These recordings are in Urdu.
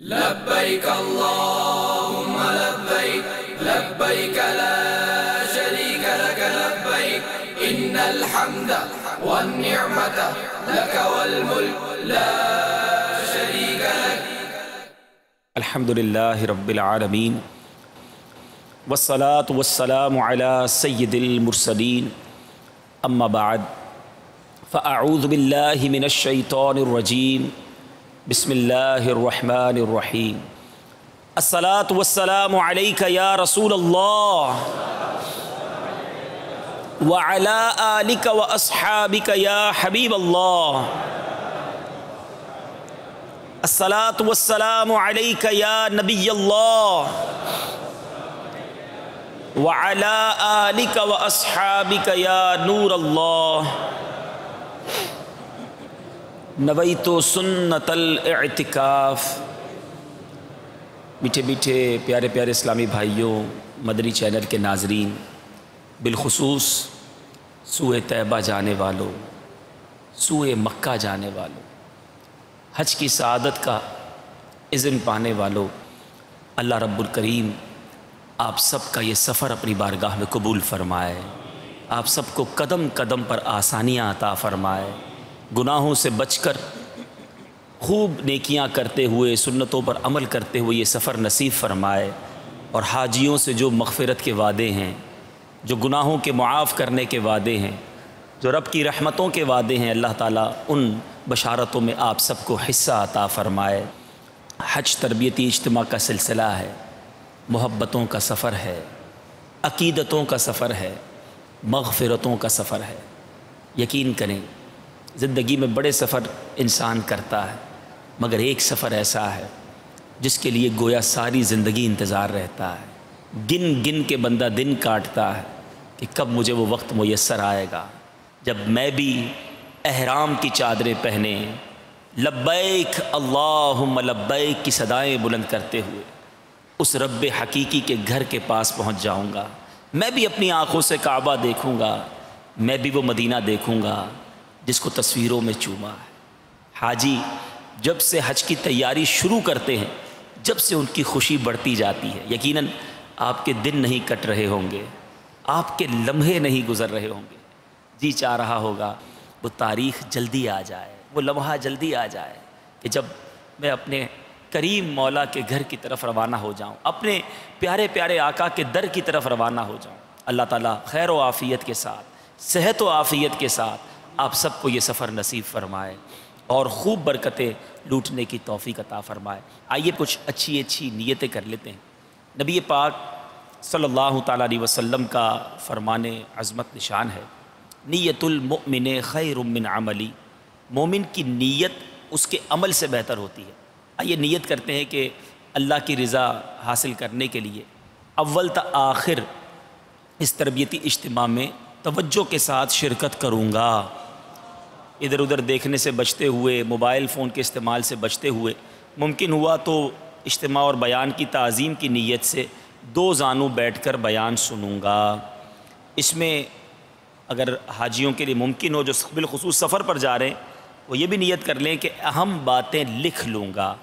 لبيك اللهم لبيك لبيك لا شريك لك لبيك إن الحمد والنعمة لك والملك لا شريك لك. الحمد لله رب العالمين والصلاة والسلام على سيد المرسلين أما بعد فأعوذ بالله من الشيطان الرجيم بسم الله الرحمن الرحيم. الصلاة والسلام عليك يا رسول الله وعلى آلك وأصحابك يا حبيب الله. الصلاة والسلام عليك يا نبي الله وعلى آلك وأصحابك يا نور الله. نویت سنت الاعتکاف. میٹھے میٹھے پیارے پیارے اسلامی بھائیوں، مدنی چینل کے ناظرین، بالخصوص سوئے طیبہ جانے والوں، سوئے مکہ جانے والوں، حج کی سعادت کا اذن پانے والوں، اللہ رب الکریم آپ سب کا یہ سفر اپنی بارگاہ میں قبول فرمائے، آپ سب کو قدم قدم پر آسانیاں عطا فرمائے، گناہوں سے بچ کر خوب نیکیاں کرتے ہوئے، سنتوں پر عمل کرتے ہوئے یہ سفر نصیب فرمائے، اور حاجیوں سے جو مغفرت کے وعدے ہیں، جو گناہوں کے معاف کرنے کے وعدے ہیں، جو رب کی رحمتوں کے وعدے ہیں، اللہ تعالیٰ ان بشارتوں میں آپ سب کو حصہ عطا فرمائے. حج تربیتی اجتماع کا سلسلہ ہے، محبتوں کا سفر ہے، عقیدتوں کا سفر ہے، مغفرتوں کا سفر ہے. یقین کریں زندگی میں بڑے سفر انسان کرتا ہے، مگر ایک سفر ایسا ہے جس کے لیے گویا ساری زندگی انتظار رہتا ہے. گن گن کے بندہ دن کاٹتا ہے کہ کب مجھے وہ وقت میسر آئے گا جب میں بھی احرام کی چادریں پہنے لبیک اللہم لبیک کی صدائیں بلند کرتے ہوئے اس رب حقیقی کے گھر کے پاس پہنچ جاؤں گا. میں بھی اپنی آنکھوں سے کعبہ دیکھوں گا، میں بھی وہ مدینہ دیکھوں گا جس کو تصویروں میں چوما ہے. حاجی جب سے حج کی تیاری شروع کرتے ہیں، جب سے ان کی خوشی بڑھتی جاتی ہے. یقیناً آپ کے دن نہیں کٹ رہے ہوں گے، آپ کے لمحے نہیں گزر رہے ہوں گے، جی چاہ رہا ہوگا وہ تاریخ جلدی آ جائے، وہ لمحہ جلدی آ جائے کہ جب میں اپنے کریم مولا کے گھر کی طرف روانہ ہو جاؤں، اپنے پیارے پیارے آقا کے در کی طرف روانہ ہو جاؤں. اللہ تعالیٰ خیر و عافیت کے ساتھ، صحت و عافیت کے ساتھ آپ سب کو یہ سفر نصیب فرمائے اور خوب برکتیں لوٹنے کی توفیق عطا فرمائے. آئیے کچھ اچھی اچھی نیتیں کر لیتے ہیں. نبی پاک صلی اللہ تعالیٰ علیہ وسلم کا فرمان عظمت نشان ہے، نیت المؤمن خیر من عملی. مومن کی نیت اس کے عمل سے بہتر ہوتی ہے. آئیے نیت کرتے ہیں کہ اللہ کی رضا حاصل کرنے کے لیے اول تا آخر اس تربیتی اجتماع میں توجہ کے ساتھ شرکت کروں گا. ادھر ادھر دیکھنے سے بچتے ہوئے، موبائل فون کے استعمال سے بچتے ہوئے، ممکن ہوا تو اجتماع اور بیان کی تعظیم کی نیت سے دو زانوں بیٹھ کر بیان سنوں گا. اس میں اگر حاجیوں کے لیے ممکن ہو جو بالخصوص سفر پر جا رہے ہیں، وہ یہ بھی نیت کر لیں کہ اہم باتیں لکھ لوں گا.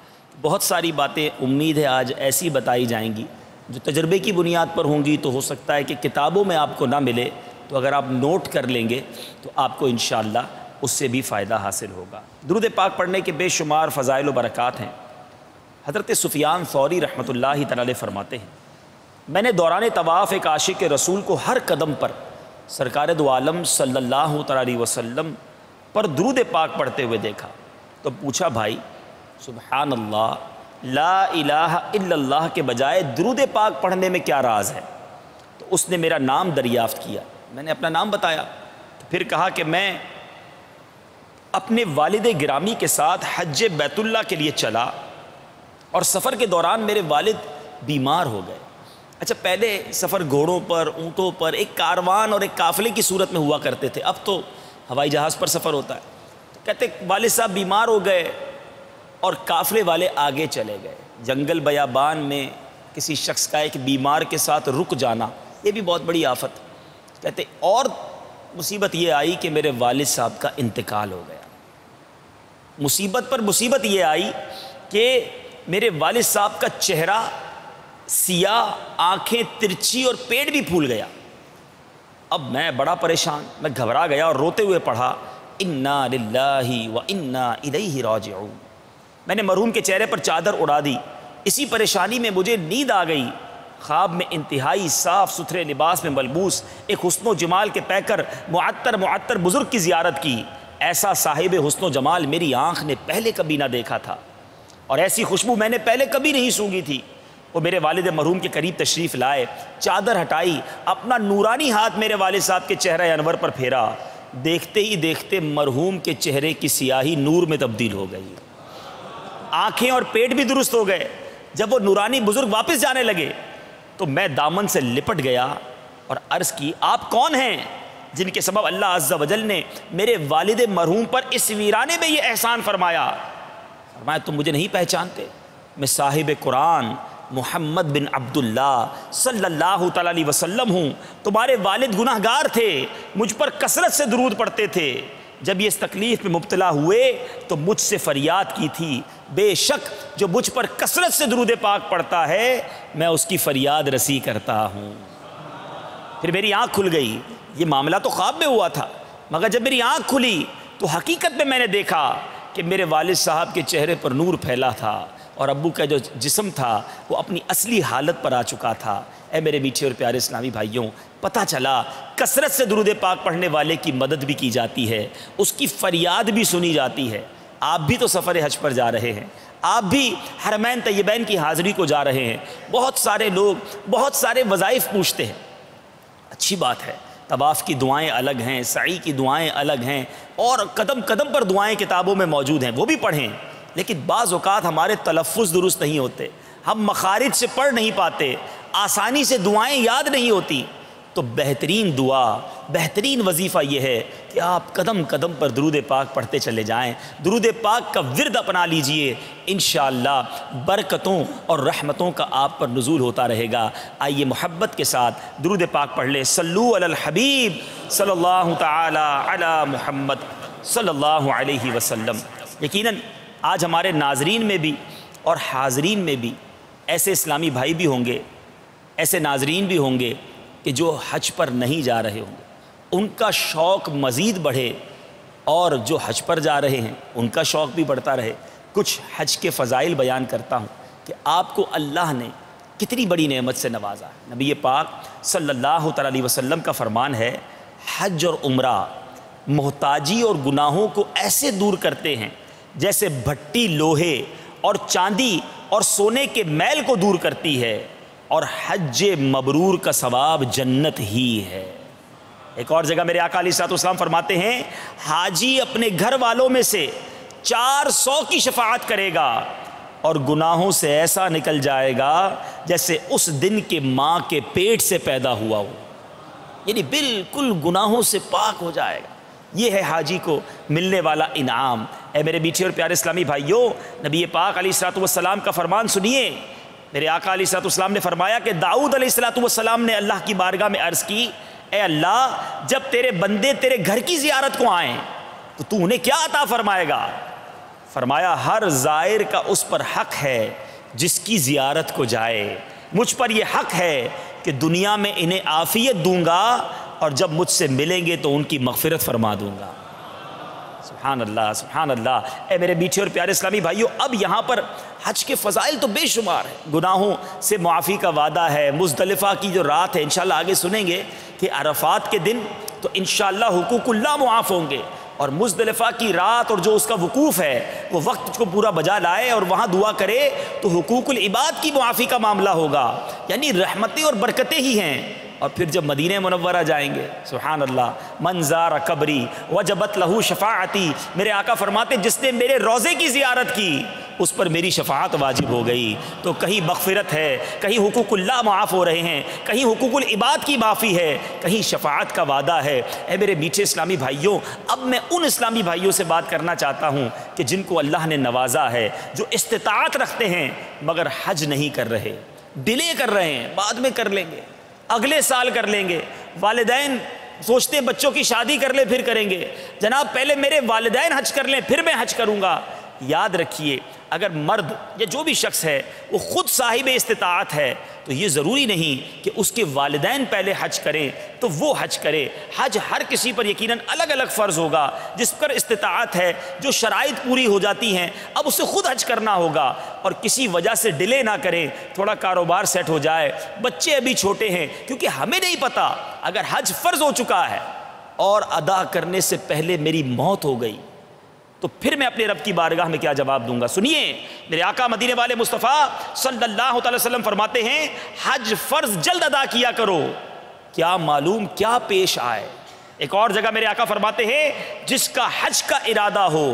بہت ساری باتیں امید ہے آج ایسی بتائی جائیں گی جو تجربے کی بنیاد پر ہوں گی، تو ہو سکتا ہے کہ کتابوں میں آپ کو نہ ملے، تو اگر آپ نوٹ کر لیں گے تو آپ کو انشاءاللہ اس سے بھی فائدہ حاصل ہوگا. درود پاک پڑھنے کے بے شمار فضائل و برکات ہیں. حضرت سفیان ثوری رحمۃ اللہ تعالی فرماتے ہیں، میں نے دوران طواف ایک عاشق رسول کو ہر قدم پر سرکار دو عالم صلی اللہ تعالی علیہ وسلم پر درود پاک پڑھتے ہوئے دیکھا. تو پوچھا، بھائی سبحان اللہ، لا الہ الا اللہ کے بجائے درود پاک پڑھنے میں کیا راز ہے؟ تو اس نے میرا نام دریافت کیا. میں نے اپنا نام بتایا. پھر کہا کہ میں اپنے والد گرامی کے ساتھ حج بیت اللہ کے لیے چلا اور سفر کے دوران میرے والد بیمار ہو گئے. اچھا، پہلے سفر گھوڑوں پر، اونٹوں پر، ایک کاروان اور ایک قافلے کی صورت میں ہوا کرتے تھے، اب تو ہوائی جہاز پر سفر ہوتا ہے. کہتے والد صاحب بیمار ہو گئے اور قافلے والے آگے چلے گئے. جنگل بیابان میں کسی شخص کا ایک بیمار کے ساتھ رک جانا یہ بھی بہت بڑی آفت. کہتے اور مصیبت یہ آئی کہ میرے والد صاحب کا انتقال ہو گیا. مصیبت پر مصیبت یہ آئی کہ میرے والد صاحب کا چہرہ سیاہ، آنکھیں ترچھی اور پیٹ بھی پھول گیا۔ اب میں بڑا پریشان، میں گھبرا گیا اور روتے ہوئے پڑھا انا للہ و انا الیہ راجعون۔ میں نے مرحوم کے چہرے پر چادر اڑا دی۔ اسی پریشانی میں مجھے نیند آ گئی۔ خواب میں انتہائی صاف ستھرے لباس میں ملبوس ایک حسن و جمال کے پیکر معطر بزرگ کی زیارت کی۔ ایسا صاحب حسن و جمال میری آنکھ نے پہلے کبھی نہ دیکھا تھا، اور ایسی خوشبو میں نے پہلے کبھی نہیں سونگھی تھی۔ وہ میرے والد مرحوم کے قریب تشریف لائے، چادر ہٹائی، اپنا نورانی ہاتھ میرے والد صاحب کے چہرہ انور پر پھیرا۔ دیکھتے ہی دیکھتے مرحوم کے چہرے کی سیاہی نور میں تبدیل ہو گئی، آنکھیں اور پیٹ بھی درست ہو گئے۔ جب وہ نورانی بزرگ واپس جانے لگے تو میں دامن سے لپٹ گیا اور عرض کی، آپ کون ہیں جن کے سبب اللہ عز و جل نے میرے والد مرحوم پر اس ویرانے میں یہ احسان فرمایا؟ فرمایا تم مجھے نہیں پہچانتے، میں صاحب قرآن محمد بن عبداللہ صلی اللہ تعالیٰ علیہ وسلم ہوں۔ تمہارے والد گناہ گار تھے، مجھ پر کثرت سے درود پڑھتے تھے۔ جب یہ اس تکلیف میں مبتلا ہوئے تو مجھ سے فریاد کی تھی، بے شک جو مجھ پر کثرت سے درود پاک پڑھتا ہے میں اس کی فریاد رسی کرتا ہوں۔ پھر میری آنکھ کھل گئی۔ یہ معاملہ تو خواب میں ہوا تھا، مگر جب میری آنکھ کھلی تو حقیقت میں میں نے دیکھا کہ میرے والد صاحب کے چہرے پر نور پھیلا تھا اور ابو کا جو جسم تھا وہ اپنی اصلی حالت پر آ چکا تھا۔ اے میرے میٹھے اور پیارے اسلامی بھائیوں، پتہ چلا کثرت سے درود پاک پڑھنے والے کی مدد بھی کی جاتی ہے، اس کی فریاد بھی سنی جاتی ہے۔ آپ بھی تو سفر حج پر جا رہے ہیں، آپ بھی حرمین طیبین کی حاضری کو جا رہے ہیں۔ بہت سارے لوگ بہت سارے وظائف پوچھتے ہیں، اچھی بات ہے، طواف کی دعائیں الگ ہیں، سعی کی دعائیں الگ ہیں، اور قدم قدم پر دعائیں کتابوں میں موجود ہیں، وہ بھی پڑھیں۔ لیکن بعض اوقات ہمارے تلفظ درست نہیں ہوتے، ہم مخارج سے پڑھ نہیں پاتے، آسانی سے دعائیں یاد نہیں ہوتی، تو بہترین دعا، بہترین وظیفہ یہ ہے کہ آپ قدم قدم پر درود پاک پڑھتے چلے جائیں، درود پاک کا ورد اپنا لیجئے، انشاءاللہ برکتوں اور رحمتوں کا آپ پر نزول ہوتا رہے گا۔ آئیے محبت کے ساتھ درود پاک پڑھ لیں، صلو علی الحبیب صلی اللہ تعالی علی محمد صلی اللہ علیہ وسلم۔ یقیناً آج ہمارے ناظرین میں بھی اور حاضرین میں بھی ایسے اسلامی بھائی بھی ہوں گے، ایسے ناظرین بھی ہوں گے کہ جو حج پر نہیں جا رہے ہوں گے، ان کا شوق مزید بڑھے، اور جو حج پر جا رہے ہیں ان کا شوق بھی بڑھتا رہے۔ کچھ حج کے فضائل بیان کرتا ہوں کہ آپ کو اللہ نے کتنی بڑی نعمت سے نوازا ہے۔ نبی پاک صلی اللہ تعالی علیہ وسلم کا فرمان ہے، حج اور عمرہ محتاجی اور گناہوں کو ایسے دور کرتے ہیں جیسے بھٹی لوہے اور چاندی اور سونے کے میل کو دور کرتی ہے، اور حج مبرور کا ثواب جنت ہی ہے۔ ایک اور جگہ میرے آقا علیہ الصلوۃ والسلام فرماتے ہیں، حاجی اپنے گھر والوں میں سے 400 کی شفاعت کرے گا اور گناہوں سے ایسا نکل جائے گا جیسے اس دن کے ماں کے پیٹ سے پیدا ہوا ہو، یعنی بالکل گناہوں سے پاک ہو جائے گا۔ یہ ہے حاجی کو ملنے والا انعام۔ اے میرے میٹھے اور پیارے اسلامی بھائیوں، نبی پاک علیہ الصلوۃ والسلام کا فرمان سنیے۔ میرے آقا علیہ الصلوۃ والسلام نے فرمایا کہ داؤد علیہ الصلوۃ والسلام نے اللہ کی بارگاہ میں عرض کی، اے اللہ، جب تیرے بندے تیرے گھر کی زیارت کو آئیں تو انہیں کیا عطا فرمائے گا؟ فرمایا، ہر زائر کا اس پر حق ہے جس کی زیارت کو جائے۔ مجھ پر یہ حق ہے کہ دنیا میں انہیں عافیت دوں گا اور جب مجھ سے ملیں گے تو ان کی مغفرت فرما دوں گا۔ سبحان اللہ، سبحان اللہ۔ اے میرے میٹھے اور پیارے اسلامی بھائیوں، اب یہاں پر حج کے فضائل تو بے شمار ہیں، گناہوں سے معافی کا وعدہ ہے، مزدلفہ کی جو رات ہے، انشاءاللہ آگے سنیں گے کہ عرفات کے دن تو انشاءاللہ حقوق اللہ معاف ہوں گے، اور مزدلفہ کی رات اور جو اس کا وقوف ہے وہ وقت کو پورا بجا لائے اور وہاں دعا کرے تو حقوق العباد کی معافی کا معاملہ ہوگا، یعنی رحمتیں اور برکتیں ہی ہیں۔ اور پھر جب مدینہ منورہ جائیں گے، سبحان اللہ، من زار قبری وجبت لہو شفاعتی، میرے آقا فرماتے جس نے میرے روضے کی زیارت کی اس پر میری شفاعت واجب ہو گئی۔ تو کہیں مغفرت ہے، کہیں حقوق اللہ معاف ہو رہے ہیں، کہیں حقوق العباد کی معافی ہے، کہیں شفاعت کا وعدہ ہے۔ اے میرے میٹھے اسلامی بھائیوں، اب میں ان اسلامی بھائیوں سے بات کرنا چاہتا ہوں کہ جن کو اللہ نے نوازا ہے، جو استطاعت رکھتے ہیں مگر حج نہیں کر رہے، ڈیلے کر رہے ہیں، بعد میں کر لیں گے، اگلے سال کر لیں گے۔ والدین سوچتے ہیں بچوں کی شادی کر لیں پھر کریں گے، جناب پہلے میرے والدین حج کر لیں پھر میں حج کروں گا۔ یاد رکھیے اگر مرد یا جو بھی شخص ہے وہ خود صاحب استطاعت ہے تو یہ ضروری نہیں کہ اس کے والدین پہلے حج کریں تو وہ حج کرے. حج ہر کسی پر یقیناً الگ الگ فرض ہوگا. جس پر استطاعت ہے، جو شرائط پوری ہو جاتی ہیں، اب اسے خود حج کرنا ہوگا اور کسی وجہ سے ڈیلے نہ کریں. تھوڑا کاروبار سیٹ ہو جائے، بچے ابھی چھوٹے ہیں، کیونکہ ہمیں نہیں پتہ اگر حج فرض ہو چکا ہے اور ادا کرنے سے پہلے میری موت ہو گئی تو پھر میں اپنے رب کی بارگاہ میں کیا جواب دوں گا. سنیے میرے آقا مدینے والے مصطفیٰ صلی اللہ تعالی وسلم فرماتے ہیں حج فرض جلد ادا کیا کرو، کیا معلوم کیا پیش آئے. ایک اور جگہ میرے آقا فرماتے ہیں جس کا حج کا ارادہ ہو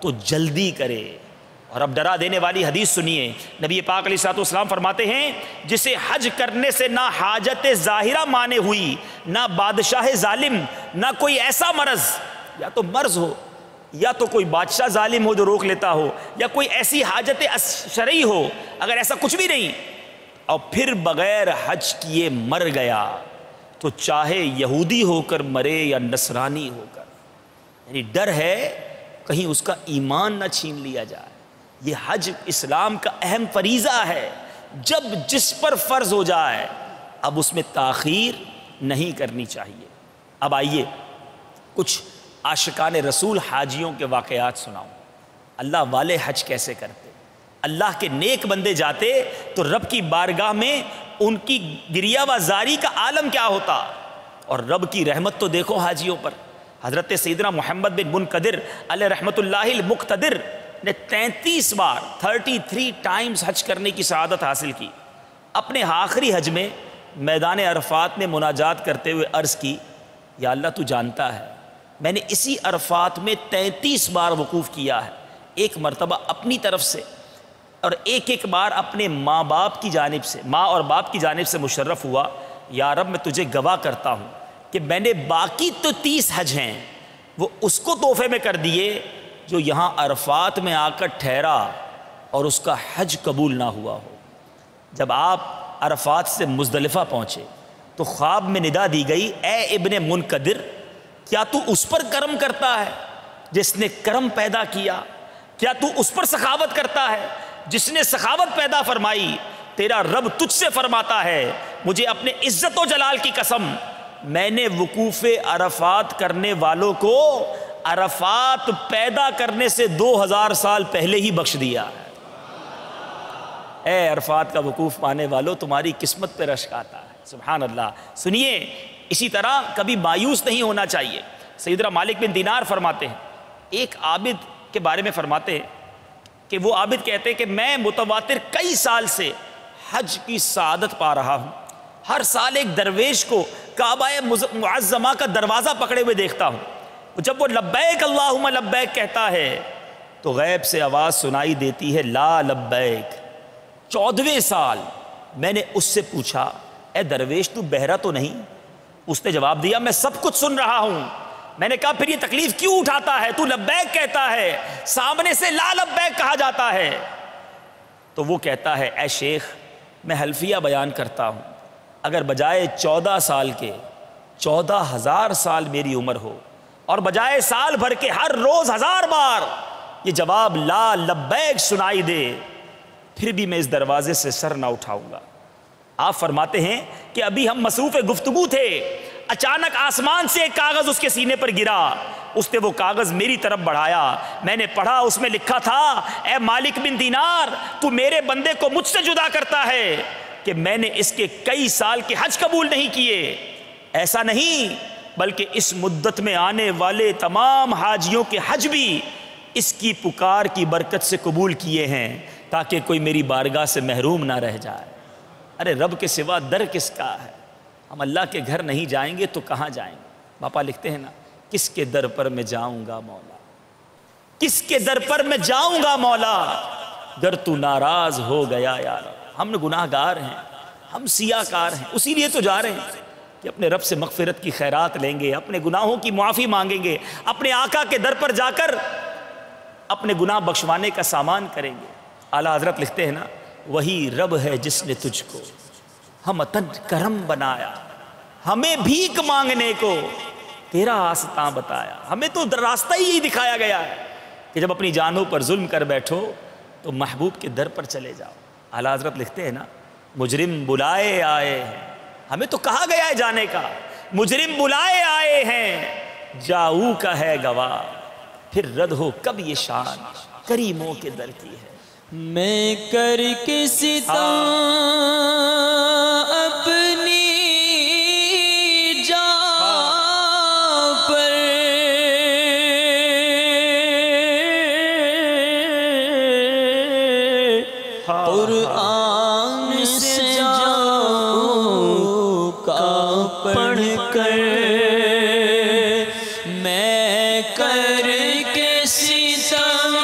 تو جلدی کرے. اور اب ڈرا دینے والی حدیث سنیے، نبی پاک علیہ الصلوۃ والسلام فرماتے ہیں جسے حج کرنے سے نہ حاجت ظاہرہ مانے ہوئی، نہ بادشاہ ظالم، نہ کوئی ایسا مرض، یا تو مرض ہو یا تو کوئی بادشاہ ظالم ہو جو روک لیتا ہو، یا کوئی ایسی حاجت شرعی ہو، اگر ایسا کچھ بھی نہیں اور پھر بغیر حج کیے مر گیا تو چاہے یہودی ہو کر مرے یا نصرانی ہو کر، یعنی ڈر ہے کہیں اس کا ایمان نہ چھین لیا جائے. یہ حج اسلام کا اہم فریضہ ہے، جب جس پر فرض ہو جائے اب اس میں تاخیر نہیں کرنی چاہیے. اب آئیے کچھ عاشقان رسول حاجیوں کے واقعات سناؤں. اللہ والے حج کیسے کرتے، اللہ کے نیک بندے جاتے تو رب کی بارگاہ میں ان کی گریہ و زاری کا عالم کیا ہوتا. اور رب کی رحمت تو دیکھو حاجیوں پر. حضرت سیدنا محمد بن منقدر علیہ رحمت اللہ المقتدر نے 33 بار 33 ٹائمز حج کرنے کی سعادت حاصل کی. اپنے آخری حج میں میدان عرفات میں مناجات کرتے ہوئے عرض کی یا اللہ تو جانتا ہے میں نے اسی عرفات میں 33 بار وقوف کیا ہے، ایک مرتبہ اپنی طرف سے اور ایک بار اپنے ماں اور باپ کی جانب سے مشرف ہوا. یا رب میں تجھے گواہ کرتا ہوں کہ میں نے باقی تو 30 حج ہیں وہ اس کو تحفے میں کر دیے جو یہاں عرفات میں آ کر ٹھہرا اور اس کا حج قبول نہ ہوا ہو. جب آپ عرفات سے مزدلفہ پہنچے تو خواب میں ندا دی گئی اے ابن منقدر کیا تو اس پر کرم کرتا ہے جس نے کرم پیدا کیا، کیا تو اس پر سخاوت کرتا ہے جس نے سخاوت پیدا فرمائی. تیرا رب تجھ سے فرماتا ہے مجھے اپنے عزت و جلال کی قسم میں نے وقوف عرفات کرنے والوں کو عرفات پیدا کرنے سے 2000 سال پہلے ہی بخش دیا. اے عرفات کا وقوف پانے والوں تمہاری قسمت پہ رشک آتا ہے. سبحان اللہ. سنیے اسی طرح کبھی مایوس نہیں ہونا چاہیے. سیدنا مالک بن دینار فرماتے ہیں ایک عابد کے بارے میں فرماتے ہیں کہ وہ عابد کہتے ہیں کہ میں متواتر کئی سال سے حج کی سعادت پا رہا ہوں. ہر سال ایک درویش کو کعبہ معظمہ کا دروازہ پکڑے ہوئے دیکھتا ہوں. جب وہ لبیک اللہم لبیک کہتا ہے تو غیب سے آواز سنائی دیتی ہے لا لبیک. 14ویں سال میں نے اس سے پوچھا اے درویش تو بہرا تو نہیں؟ اس نے جواب دیا میں سب کچھ سن رہا ہوں. میں نے کہا پھر یہ تکلیف کیوں اٹھاتا ہے؟ تو لبیک کہتا ہے، سامنے سے لا لبیک کہا جاتا ہے. تو وہ کہتا ہے اے شیخ میں حلفیہ بیان کرتا ہوں اگر بجائے 14 سال کے 14,000 سال میری عمر ہو اور بجائے سال بھر کے ہر روز 1000 بار یہ جواب لا لبیک سنائی دے پھر بھی میں اس دروازے سے سر نہ اٹھاؤں گا. آپ فرماتے ہیں کہ ابھی ہم مصروف گفتگو تھے، اچانک آسمان سے ایک کاغذ اس کے سینے پر گرا. اس نے وہ کاغذ میری طرف بڑھایا، میں نے پڑھا، اس میں لکھا تھا اے مالک بن دینار تو میرے بندے کو مجھ سے جدا کرتا ہے کہ میں نے اس کے کئی سال کے حج قبول نہیں کیے. ایسا نہیں بلکہ اس مدت میں آنے والے تمام حاجیوں کے حج بھی اس کی پکار کی برکت سے قبول کیے ہیں تاکہ کوئی میری بارگاہ سے محروم نہ رہ جائے. ارے رب کے سوا در کس کا ہے؟ ہم اللہ کے گھر نہیں جائیں گے تو کہاں جائیں گے؟ باپا لکھتے ہیں نا کس کے در پر میں جاؤں گا مولا، کس کے در پر میں جاؤں گا مولا گر تو ناراض ہو گیا یار. ہم گناہ گار ہیں، ہم سیاہ کار ہیں، اسی لیے تو جا رہے ہیں کہ اپنے رب سے مغفرت کی خیرات لیں گے، اپنے گناہوں کی معافی مانگیں گے، اپنے آقا کے در پر جا کر اپنے گناہ بخشوانے کا سامان کریں گے. اعلیٰ حضرت لکھتے ہیں نا وہی رب ہے جس نے تجھ کو ہمتن کرم بنایا، ہمیں بھیک مانگنے کو تیرا آستاں بتایا. ہمیں تو راستہ ہی دکھایا گیا ہے کہ جب اپنی جانوں پر ظلم کر بیٹھو تو محبوب کے در پر چلے جاؤ۔ اعلیٰ حضرت لکھتے ہیں نا، مجرم بلائے آئے ہیں، ہمیں تو کہا گیا ہے جانے کا، مجرم بلائے آئے ہیں، جاؤ کا ہے گواہ، پھر رد ہو کب یہ شان کریموں کے در کی ہے۔ میں کر کے ستم اپنی جان پر، قرآن سے جاؤں کا پڑھ کر، میں کر کے ستم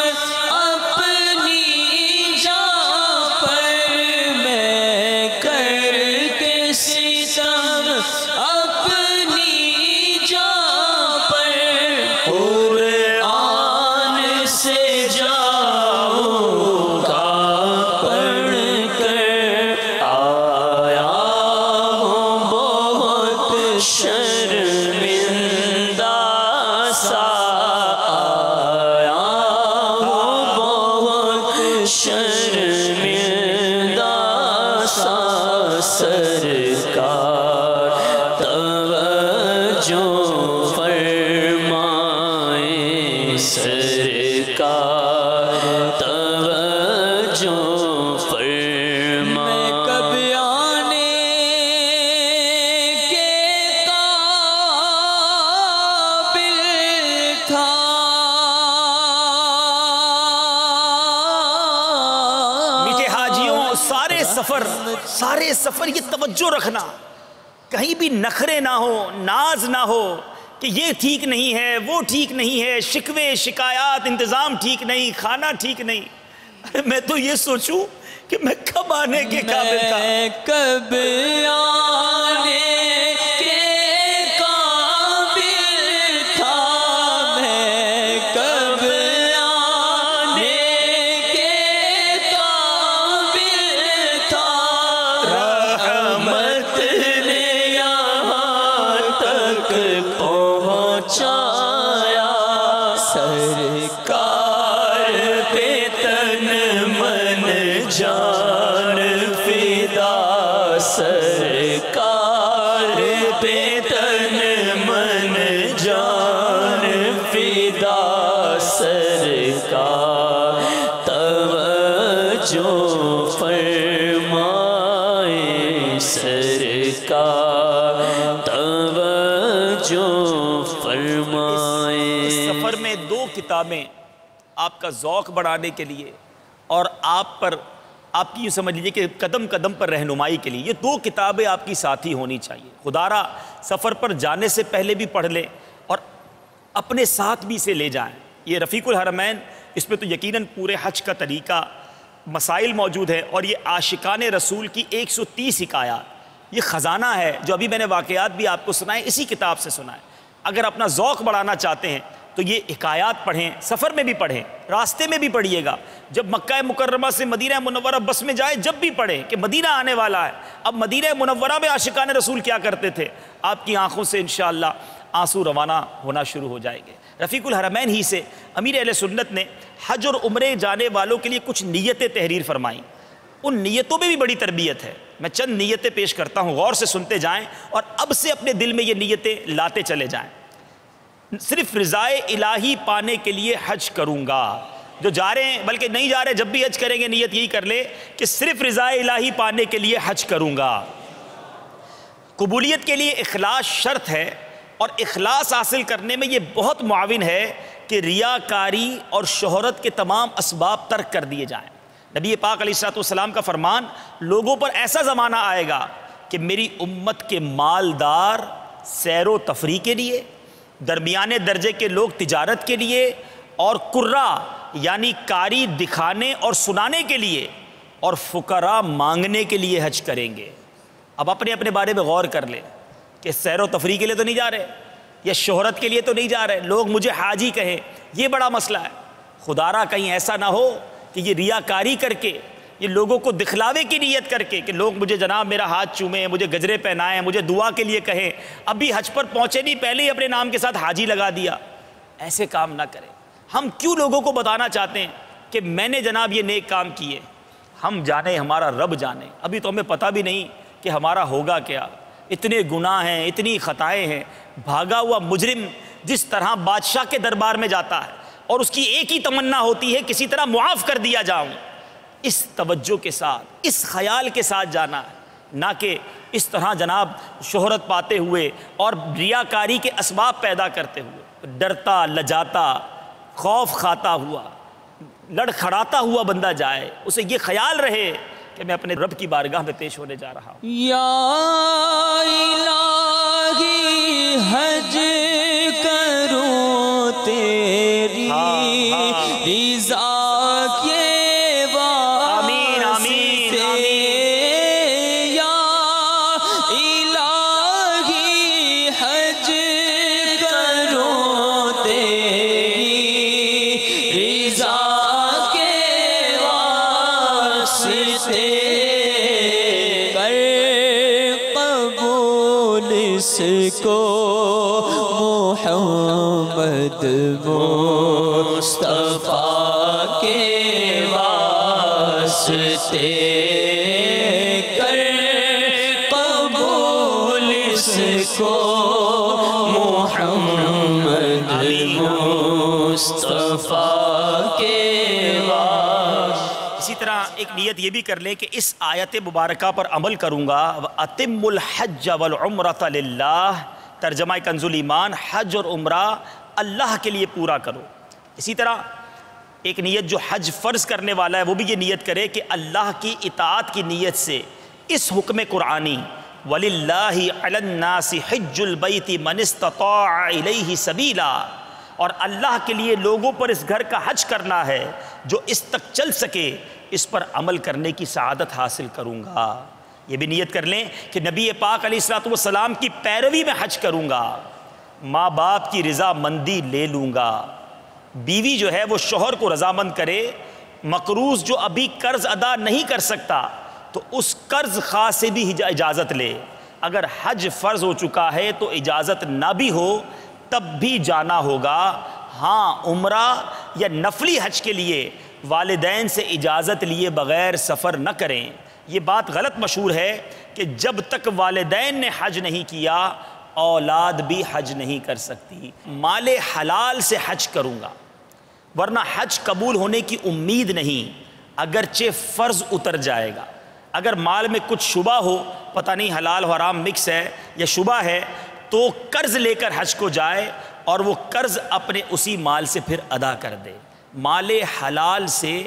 اپنی جان پر، میں کر کے ستم اپنی جان پر، قرآن سے جاؤں کا پڑھ کر آیا ہوں بہت شرمندہ سا، آیا ہوں بہت شرمندہ سا، سرکار توجہ فرمائیں، سرکار توجہ فرمائیں۔ میں کب آنے کے قابل تھا، میٹھے حاجیوں، سارے سفر یہ توجہ رکھنا، کہیں بھی نخرے نہ ہو، ناز نہ ہو کہ یہ ٹھیک نہیں ہے، وہ ٹھیک نہیں ہے، شکوے شکایات، انتظام ٹھیک نہیں، کھانا ٹھیک نہیں۔ میں تو یہ سوچوں کہ میں کب آنے کے قابل تھا، میں کب آنے کے قابل تھا، میں کب آنے کے قابل تھا، رحمت نے یہاں تک پہنچایا، سرکار پہ تن من جان فدا، سرکار پہ تن من جان فدا، سرکار توجہ فرمائیں، سرکار توجہ فرمائیں۔ اس سفر میں 2 کتابیں آپ کا ذوق بڑھانے کے لیے اور آپ پر، آپ کی یوں سمجھ لیجیے کہ قدم قدم پر رہنمائی کے لیے، یہ 2 کتابیں آپ کی ساتھی ہونی چاہیے۔ خدا را سفر پر جانے سے پہلے بھی پڑھ لیں اور اپنے ساتھ بھی اسے لے جائیں۔ یہ رفیق الحرمین، اس میں تو یقیناً پورے حج کا طریقہ، مسائل موجود ہے، اور یہ عاشقان رسول کی 130 حکایات، یہ خزانہ ہے جو ابھی میں نے واقعات بھی آپ کو سنائے، اسی کتاب سے سنائے۔ اگر اپنا ذوق بڑھانا چاہتے ہیں تو یہ حکایات پڑھیں، سفر میں بھی پڑھیں، راستے میں بھی پڑھیے گا، جب مکہ مکرمہ سے مدینہ منورہ بس میں جائے جب بھی پڑھیں کہ مدینہ آنے والا ہے۔ اب مدینہ منورہ میں عاشقان رسول کیا کرتے تھے، آپ کی آنکھوں سے انشاءاللہ آنسو روانہ ہونا شروع ہو جائیں گے۔ رفیق الحرمین ہی سے امیر اہل سنت نے حج اور عمرے جانے والوں کے لیے کچھ نیتیں تحریر فرمائیں، ان نیتوں میں بھی بڑی تربیت ہے۔ میں چند نیتیں پیش کرتا ہوں، غور سے سنتے جائیں اور اب سے اپنے دل میں یہ نیتیں لاتے چلے جائیں۔ صرف رضائے الہی پانے کے لیے حج کروں گا، جو جا رہے ہیں بلکہ نہیں جا رہے جب بھی حج کریں گے نیت یہی کر لے کہ صرف رضائے الہی پانے کے لیے حج کروں گا۔ قبولیت کے لیے اخلاص شرط ہے، اور اخلاص حاصل کرنے میں یہ بہت معاون ہے کہ ریاکاری اور شہرت کے تمام اسباب ترک کر دیے جائیں۔ نبی پاک علیہ السلام کا فرمان، لوگوں پر ایسا زمانہ آئے گا کہ میری امت کے مالدار سیر و تفریح کے لیے، درمیانے درجے کے لوگ تجارت کے لیے، اور قرہ یعنی کاری دکھانے اور سنانے کے لیے، اور فقراء مانگنے کے لیے حج کریں گے۔ اب اپنے اپنے بارے میں غور کر لیں کہ سیر و تفریح کے لیے تو نہیں جا رہے، یا شہرت کے لیے تو نہیں جا رہے، لوگ مجھے حاجی کہیں، یہ بڑا مسئلہ ہے۔ خدا را کہیں ایسا نہ ہو کہ یہ ریاکاری کر کے، یہ لوگوں کو دکھلاوے کی نیت کر کے کہ لوگ مجھے جناب میرا ہاتھ چومیں، مجھے گجرے پہنائیں، مجھے دعا کے لیے کہیں، ابھی حج پر پہنچے نہیں پہلے ہی اپنے نام کے ساتھ حاجی لگا دیا، ایسے کام نہ کریں۔ ہم کیوں لوگوں کو بتانا چاہتے ہیں کہ میں نے جناب یہ نیک کام کیے؟ ہم جانے، ہمارا رب جانے، ابھی تو ہمیں پتہ بھی نہیں کہ ہمارا ہوگا کیا۔ اتنے گناہ ہیں، اتنی خطائیں ہیں۔ بھاگا ہوا مجرم جس طرح بادشاہ کے دربار میں جاتا ہے اور اس کی ایک ہی تمنا ہوتی ہے کسی طرح معاف کر دیا جاؤں، اس توجہ کے ساتھ، اس خیال کے ساتھ جانا ہے، نہ کہ اس طرح جناب شہرت پاتے ہوئے اور ریاکاری کے اسباب پیدا کرتے ہوئے، ڈرتا، لجاتا، خوف کھاتا ہوا، لڑکھڑاتا ہوا بندہ جائے۔ اسے یہ خیال رہے کہ میں اپنے رب کی بارگاہ میں پیش ہونے جا رہا ہوں۔ یا الہی حج کروں تیری رضا کے واسطے، یا الہی حج کروں تیری رضا کے واسطے، کر قبول اس کو محمد مصطفیٰ کے واسطے، کر قبول اس کو محمد مصطفیٰ کے واسطے۔ اسی طرح ایک نیت یہ بھی کر لیں کہ اس آیت مبارکہ پر عمل کروں گا۔ وَأَتِمُّ الْحَجَّ وَالْعُمْرَةَ لِلَّهِ، ترجمہ کنز الایمان، حج اور عمرہ اللہ کے لیے پورا کرو۔ اسی طرح ایک نیت جو حج فرض کرنے والا ہے وہ بھی یہ نیت کرے کہ اللہ کی اطاعت کی نیت سے اس حکم قرآنی وَلِلَّهِ عَلَى النَّاسِ حِجُّ الْبَيْتِ مَنِ اسْتَطَاعَ إِلَيْهِ سَبِيلًا، اور اللہ کے لیے لوگوں پر اس گھر کا حج کرنا ہے جو اس تک چل سکے، اس پر عمل کرنے کی سعادت حاصل کروں گا۔ یہ بھی نیت کر لیں کہ نبی پاک علیہ السلام کی پیروی میں حج کروں گا، ماں باپ کی رضا مندی لے لوں گا، بیوی جو ہے وہ شوہر کو رضامند کرے، مقروض جو ابھی قرض ادا نہیں کر سکتا تو اس قرض خواہ سے بھی اجازت لے، اگر حج فرض ہو چکا ہے تو اجازت نہ بھی ہو تب بھی جانا ہوگا۔ ہاں، عمرہ یا نفلی حج کے لیے والدین سے اجازت لیے بغیر سفر نہ کریں۔ یہ بات غلط مشہور ہے کہ جب تک والدین نے حج نہیں کیا اولاد بھی حج نہیں کر سکتی۔ مال حلال سے حج کروں گا، ورنہ حج قبول ہونے کی امید نہیں، اگرچہ فرض اتر جائے گا۔ اگر مال میں کچھ شبہ ہو، پتہ نہیں حلال و حرام مکس ہے یا شبہ ہے، تو قرض لے کر حج کو جائے اور وہ قرض اپنے اسی مال سے پھر ادا کر دے۔ مال حلال سے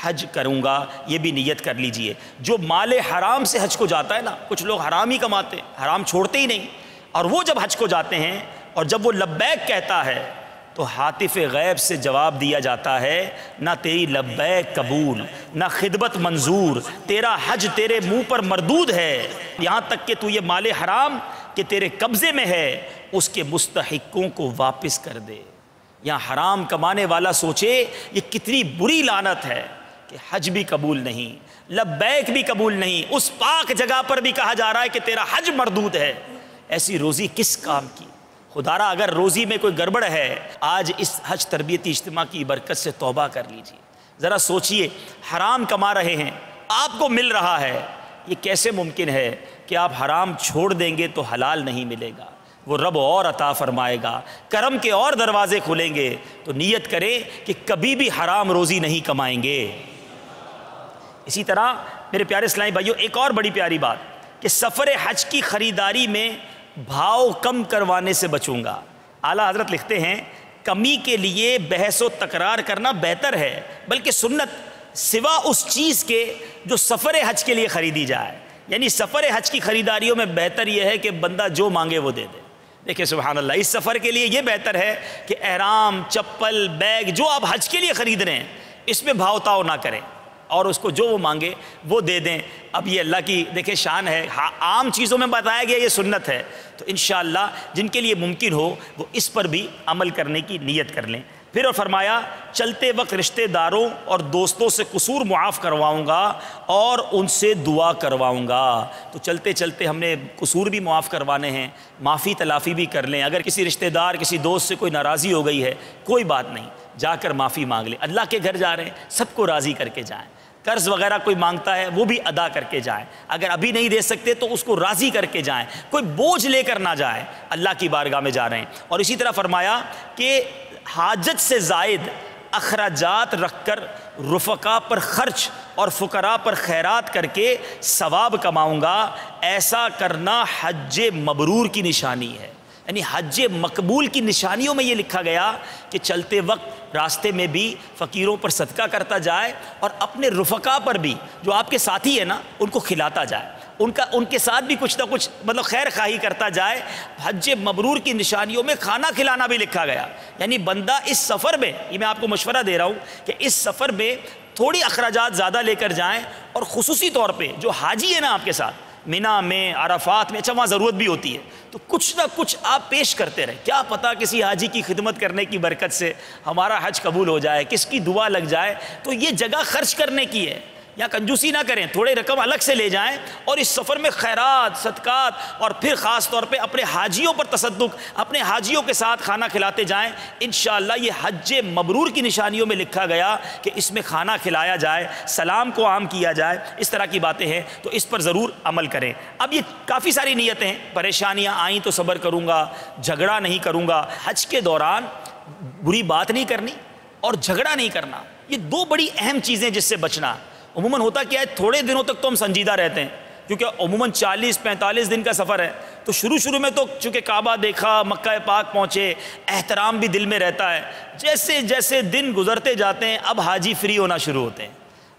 حج کروں گا، یہ بھی نیت کر لیجئے۔ جو مال حرام سے حج کو جاتا ہے نا، کچھ لوگ حرام ہی کماتے ہیں، حرام چھوڑتے ہی نہیں، اور وہ جب حج کو جاتے ہیں اور جب وہ لبیک کہتا ہے تو ہاتف غیب سے جواب دیا جاتا ہے، نہ تیری لبیک قبول، نہ خدمت منظور، تیرا حج تیرے منہ پر مردود ہے، یہاں تک کہ تو یہ مال حرام کہ تیرے قبضے میں ہے اس کے مستحقوں کو واپس کر دے۔ یہاں حرام کمانے والا سوچے یہ کتنی بری لعنت ہے کہ حج بھی قبول نہیں، لبیک بھی قبول نہیں، اس پاک جگہ پر بھی کہا جا رہا ہے کہ تیرا حج مردود ہے۔ ایسی روزی کس کام کی؟ خدارا اگر روزی میں کوئی گڑبڑ ہے، آج اس حج تربیتی اجتماع کی برکت سے توبہ کر لیجیے۔ ذرا سوچئے، حرام کما رہے ہیں، آپ کو مل رہا ہے، یہ کیسے ممکن ہے کہ آپ حرام چھوڑ دیں گے تو حلال نہیں ملے گا؟ وہ رب اور عطا فرمائے گا، کرم کے اور دروازے کھلیں گے۔ تو نیت کریں کہ کبھی بھی حرام روزی نہیں کمائیں گے۔ اسی طرح میرے پیارے اسلامی بھائیوں، ایک اور بڑی پیاری بات کہ سفر حج کی خریداری میں بھاؤ کم کروانے سے بچوں گا۔ اعلیٰ حضرت لکھتے ہیں، کمی کے لیے بحث و تکرار کرنا بہتر ہے، بلکہ سنت سوا اس چیز کے جو سفر حج کے لیے خریدی جائے۔ یعنی سفر حج کی خریداریوں میں بہتر یہ ہے کہ بندہ جو مانگے وہ دے دے۔ دیکھیں سبحان اللہ، اس سفر کے لیے یہ بہتر ہے کہ احرام، چپل، بیگ جو آپ حج کے لیے خرید رہے ہیں اس میں بھاؤ تاؤ نہ کریں اور اس کو جو وہ مانگے وہ دے دیں۔ اب یہ اللہ کی دیکھیں شان ہے، عام چیزوں میں بتایا گیا یہ سنت ہے، تو انشاءاللہ جن کے لیے ممکن ہو وہ اس پر بھی عمل کرنے کی نیت کر لیں۔ پھر اور فرمایا، چلتے وقت رشتہ داروں اور دوستوں سے قصور معاف کرواؤں گا اور ان سے دعا کرواؤں گا۔ تو چلتے چلتے ہم نے قصور بھی معاف کروانے ہیں، معافی تلافی بھی کر لیں۔ اگر کسی رشتہ دار، کسی دوست سے کوئی ناراضی ہو گئی ہے، کوئی بات نہیں، جا کر معافی مانگ لیں. اللہ کے گھر جا رہے ہیں سب کو راضی کر کے جائیں. قرض وغیرہ کوئی مانگتا ہے وہ بھی ادا کر کے جائیں. اگر ابھی نہیں دے سکتے تو اس کو راضی کر کے جائیں. کوئی بوجھ لے کر نہ جائیں, اللہ کی بارگاہ میں جا رہے ہیں. اور اسی طرح فرمایا کہ حاجت سے زائد اخراجات رکھ کر رفقا پر خرچ اور فقراء پر خیرات کر کے ثواب کماؤں گا. ایسا کرنا حج مبرور کی نشانی ہے. یعنی حج مقبول کی نشانیوں میں یہ لکھا گیا کہ چلتے وقت راستے میں بھی فقیروں پر صدقہ کرتا جائے اور اپنے رفقا پر بھی, جو آپ کے ساتھی ہیں نا, ان کو کھلاتا جائے, ان کے ساتھ بھی کچھ نہ کچھ مطلب خیر خواہی کرتا جائے. حج مبرور کی نشانیوں میں کھانا کھلانا بھی لکھا گیا. یعنی بندہ اس سفر میں, یہ میں آپ کو مشورہ دے رہا ہوں کہ اس سفر میں تھوڑی اخراجات زیادہ لے کر جائیں, اور خصوصی طور پہ جو حاجی ہے نا آپ کے ساتھ مینا میں, عرفات میں, اچھا وہاں ضرورت بھی ہوتی ہے تو کچھ نہ کچھ آپ پیش کرتے رہیں. کیا پتہ کسی حاجی کی خدمت کرنے کی برکت سے ہمارا حج قبول ہو جائے, کس کی دعا لگ جائے. تو یہ جگہ خرچ کرنے کی ہے, یا کنجوسی نہ کریں, تھوڑے رقم الگ سے لے جائیں اور اس سفر میں خیرات, صدقات, اور پھر خاص طور پہ اپنے حاجیوں پر تصدق, اپنے حاجیوں کے ساتھ کھانا کھلاتے جائیں. انشاءاللہ یہ حج مبرور کی نشانیوں میں لکھا گیا کہ اس میں کھانا کھلایا جائے, سلام کو عام کیا جائے. اس طرح کی باتیں ہیں تو اس پر ضرور عمل کریں. اب یہ کافی ساری نیتیں ہیں. پریشانیاں آئیں تو صبر کروں گا, جھگڑا نہیں کروں گا. حج کے دوران بری بات نہیں کرنی اور جھگڑا نہیں کرنا, یہ دو بڑی اہم چیزیں جس سے بچنا. عموماً ہوتا کیا ہے, تھوڑے دنوں تک تو ہم سنجیدہ رہتے ہیں کیونکہ عموماً 40-45 دن کا سفر ہے, تو شروع میں تو چونکہ کعبہ دیکھا, مکہ پاک پہنچے, احترام بھی دل میں رہتا ہے. جیسے جیسے دن گزرتے جاتے ہیں اب حاجی فری ہونا شروع ہوتے ہیں.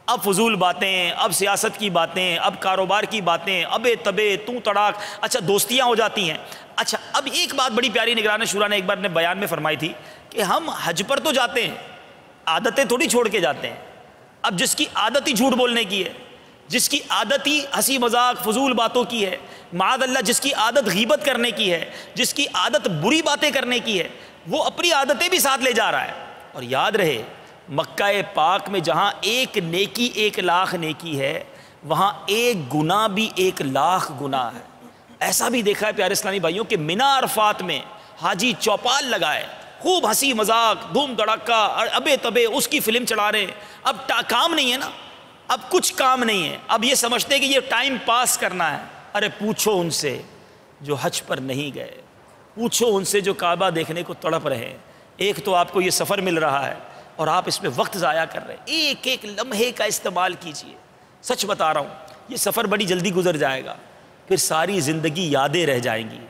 اب فضول باتیں, اب سیاست کی باتیں, اب کاروبار کی باتیں, ابے تبے تو تڑاک, اچھا دوستیاں ہو جاتی ہیں. اچھا اب ایک بات بڑی پیاری نگران شورا نے ایک بار اپنے بیان میں فرمائی تھی کہ ہم حج پر تو جاتے ہیں, عادتیں تھوڑی چھوڑ کے جاتے ہیں. اب جس کی عادت ہی جھوٹ بولنے کی ہے, جس کی عادت ہی ہنسی مذاق فضول باتوں کی ہے, معاذ اللہ جس کی عادت غیبت کرنے کی ہے, جس کی عادت بری باتیں کرنے کی ہے, وہ اپنی عادتیں بھی ساتھ لے جا رہا ہے. اور یاد رہے مکہ پاک میں جہاں ایک نیکی 1,00,000 نیکی ہے, وہاں ایک گناہ بھی 1,00,000 گناہ ہے. ایسا بھی دیکھا ہے پیارے اسلامی بھائیوں کہ مینا عرفات میں حاجی چوپال لگائے, خوب ہنسی مذاق, دھوم دھڑکا, ابے تبے, اس کی فلم چلا رہے ہیں. اب کام نہیں ہے نا, اب کچھ کام نہیں ہے, اب یہ سمجھتے کہ یہ ٹائم پاس کرنا ہے. ارے پوچھو ان سے جو حج پر نہیں گئے, پوچھو ان سے جو کعبہ دیکھنے کو تڑپ رہے ہیں. ایک تو آپ کو یہ سفر مل رہا ہے اور آپ اس میں وقت ضائع کر رہے ہیں. ایک ایک لمحے کا استعمال کیجئے. سچ بتا رہا ہوں یہ سفر بڑی جلدی گزر جائے گا, پھر ساری زندگی یادیں رہ جائیں گی.